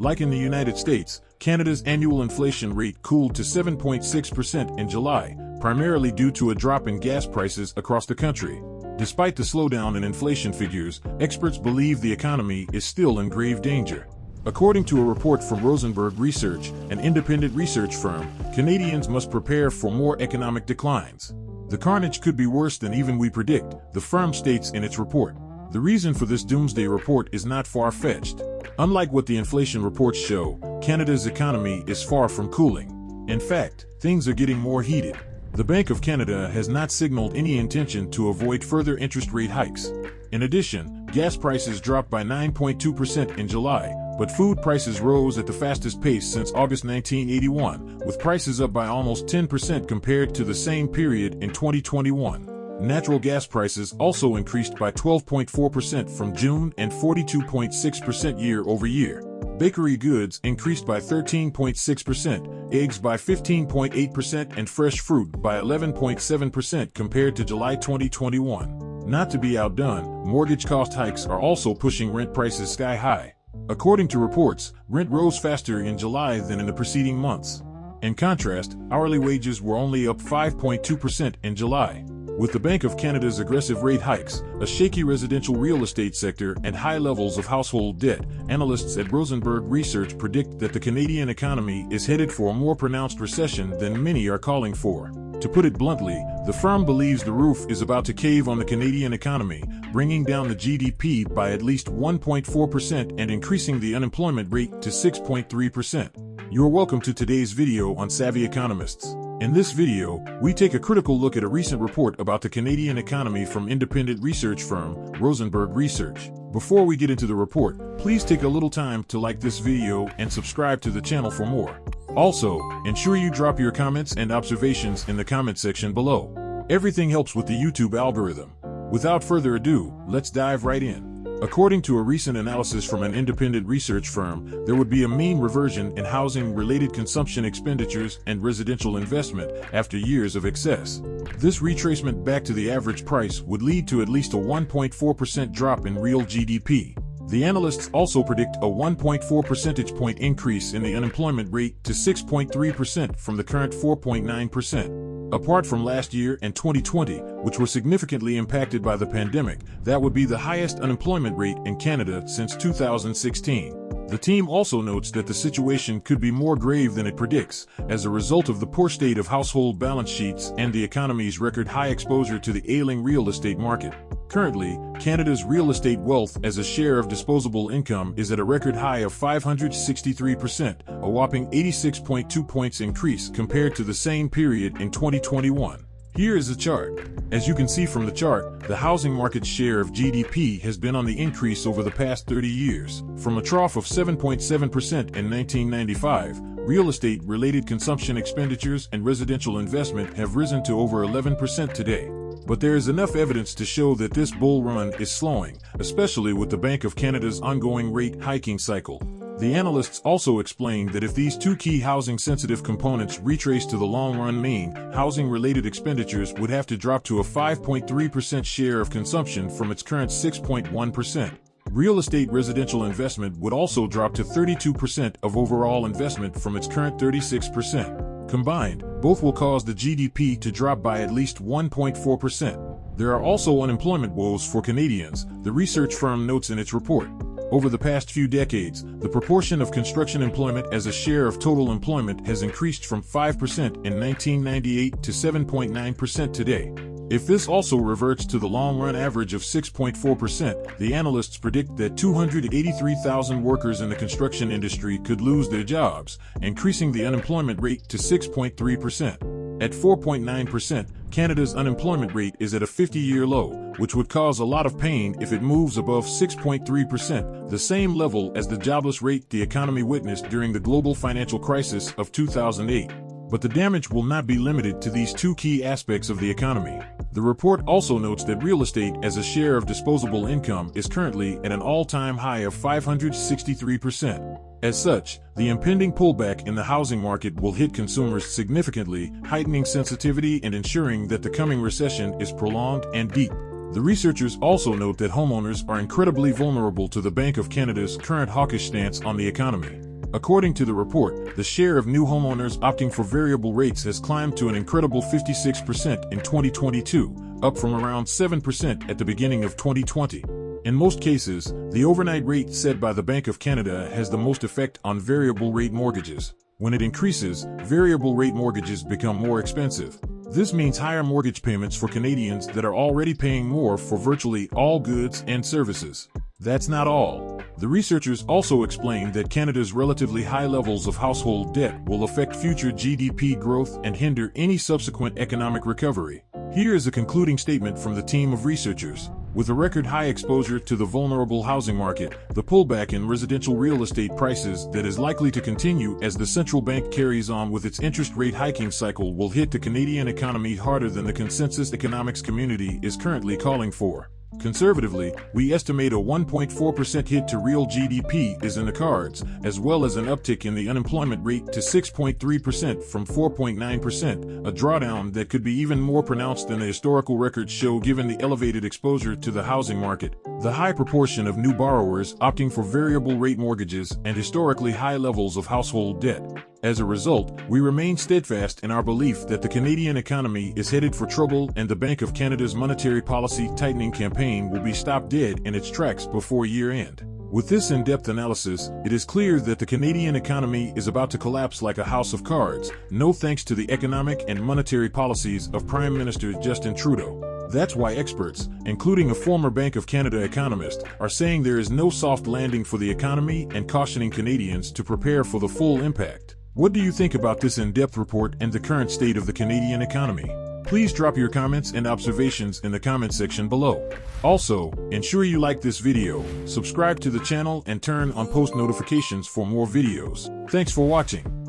Like in the United States, Canada's annual inflation rate cooled to 7.6% in July, primarily due to a drop in gas prices across the country. Despite the slowdown in inflation figures, experts believe the economy is still in grave danger. According to a report from Rosenberg Research, an independent research firm, Canadians must prepare for more economic declines. The carnage could be worse than even we predict, the firm states in its report. The reason for this doomsday report is not far-fetched. Unlike what the inflation reports show, Canada's economy is far from cooling. In fact, things are getting more heated. The Bank of Canada has not signaled any intention to avoid further interest rate hikes. In addition, gas prices dropped by 9.2% in July, but food prices rose at the fastest pace since August 1981, with prices up by almost 10% compared to the same period in 2021. Natural gas prices also increased by 12.4% from June and 42.6% year-over-year. Bakery goods increased by 13.6%, eggs by 15.8%, and fresh fruit by 11.7% compared to July 2021. Not to be outdone, mortgage cost hikes are also pushing rent prices sky high. According to reports, rent rose faster in July than in the preceding months. In contrast, hourly wages were only up 5.2% in July. With the Bank of Canada's aggressive rate hikes, a shaky residential real estate sector, and high levels of household debt, analysts at Rosenberg Research predict that the Canadian economy is headed for a more pronounced recession than many are calling for. To put it bluntly, the firm believes the roof is about to cave on the Canadian economy, bringing down the GDP by at least 1.4% and increasing the unemployment rate to 6.3%. You are welcome to today's video on Savvy Economists. In this video, we take a critical look at a recent report about the Canadian economy from independent research firm Rosenberg Research. Before we get into the report, please take a little time to like this video and subscribe to the channel for more. Also, ensure you drop your comments and observations in the comment section below. Everything helps with the YouTube algorithm. Without further ado, let's dive right in. According to a recent analysis from an independent research firm, there would be a mean reversion in housing-related consumption expenditures and residential investment after years of excess. This retracement back to the average price would lead to at least a 1.4% drop in real GDP. The analysts also predict a 1.4 percentage point increase in the unemployment rate to 6.3% from the current 4.9%. Apart from last year and 2020, which were significantly impacted by the pandemic, that would be the highest unemployment rate in Canada since 2016. The team also notes that the situation could be more grave than it predicts, as a result of the poor state of household balance sheets and the economy's record high exposure to the ailing real estate market. Currently, Canada's real estate wealth as a share of disposable income is at a record high of 563%, a whopping 86.2 points increase compared to the same period in 2021. Here is a chart. As you can see from the chart, the housing market's share of GDP has been on the increase over the past 30 years. From a trough of 7.7% in 1995, real estate-related consumption expenditures and residential investment have risen to over 11% today. But there is enough evidence to show that this bull run is slowing, especially with the Bank of Canada's ongoing rate hiking cycle. The analysts also explain that if these two key housing-sensitive components retrace to the long-run mean, housing-related expenditures would have to drop to a 5.3% share of consumption from its current 6.1%. Real estate residential investment would also drop to 32% of overall investment from its current 36%. Combined, both will cause the GDP to drop by at least 1.4%. There are also unemployment woes for Canadians, the research firm notes in its report. Over the past few decades, the proportion of construction employment as a share of total employment has increased from 5% in 1998 to 7.9% today. If this also reverts to the long-run average of 6.4%, the analysts predict that 283,000 workers in the construction industry could lose their jobs, increasing the unemployment rate to 6.3%. At 4.9%, Canada's unemployment rate is at a 50-year low, which would cause a lot of pain if it moves above 6.3%, the same level as the jobless rate the economy witnessed during the global financial crisis of 2008. But the damage will not be limited to these two key aspects of the economy. The report also notes that real estate as a share of disposable income is currently at an all-time high of 563%. As such, the impending pullback in the housing market will hit consumers significantly, heightening sensitivity and ensuring that the coming recession is prolonged and deep. The researchers also note that homeowners are incredibly vulnerable to the Bank of Canada's current hawkish stance on the economy. According to the report, the share of new homeowners opting for variable rates has climbed to an incredible 56% in 2022, up from around 7% at the beginning of 2020. In most cases, the overnight rate set by the Bank of Canada has the most effect on variable rate mortgages. When it increases, variable rate mortgages become more expensive. This means higher mortgage payments for Canadians that are already paying more for virtually all goods and services. That's not all. The researchers also explained that Canada's relatively high levels of household debt will affect future GDP growth and hinder any subsequent economic recovery. Here is a concluding statement from the team of researchers. With a record high exposure to the vulnerable housing market, the pullback in residential real estate prices that is likely to continue as the central bank carries on with its interest rate hiking cycle will hit the Canadian economy harder than the consensus economics community is currently calling for. Conservatively, we estimate a 1.4% hit to real GDP is in the cards, as well as an uptick in the unemployment rate to 6.3% from 4.9%, a drawdown that could be even more pronounced than the historical records show given the elevated exposure to the housing market, the high proportion of new borrowers opting for variable rate mortgages, and historically high levels of household debt. As a result, we remain steadfast in our belief that the Canadian economy is headed for trouble and the Bank of Canada's monetary policy tightening campaign will be stopped dead in its tracks before year-end. With this in-depth analysis, it is clear that the Canadian economy is about to collapse like a house of cards, no thanks to the economic and monetary policies of Prime Minister Justin Trudeau. That's why experts, including a former Bank of Canada economist, are saying there is no soft landing for the economy and cautioning Canadians to prepare for the full impact. What do you think about this in-depth report and the current state of the Canadian economy? Please drop your comments and observations in the comment section below. Also, ensure you like this video, subscribe to the channel and turn on post notifications for more videos. Thanks for watching.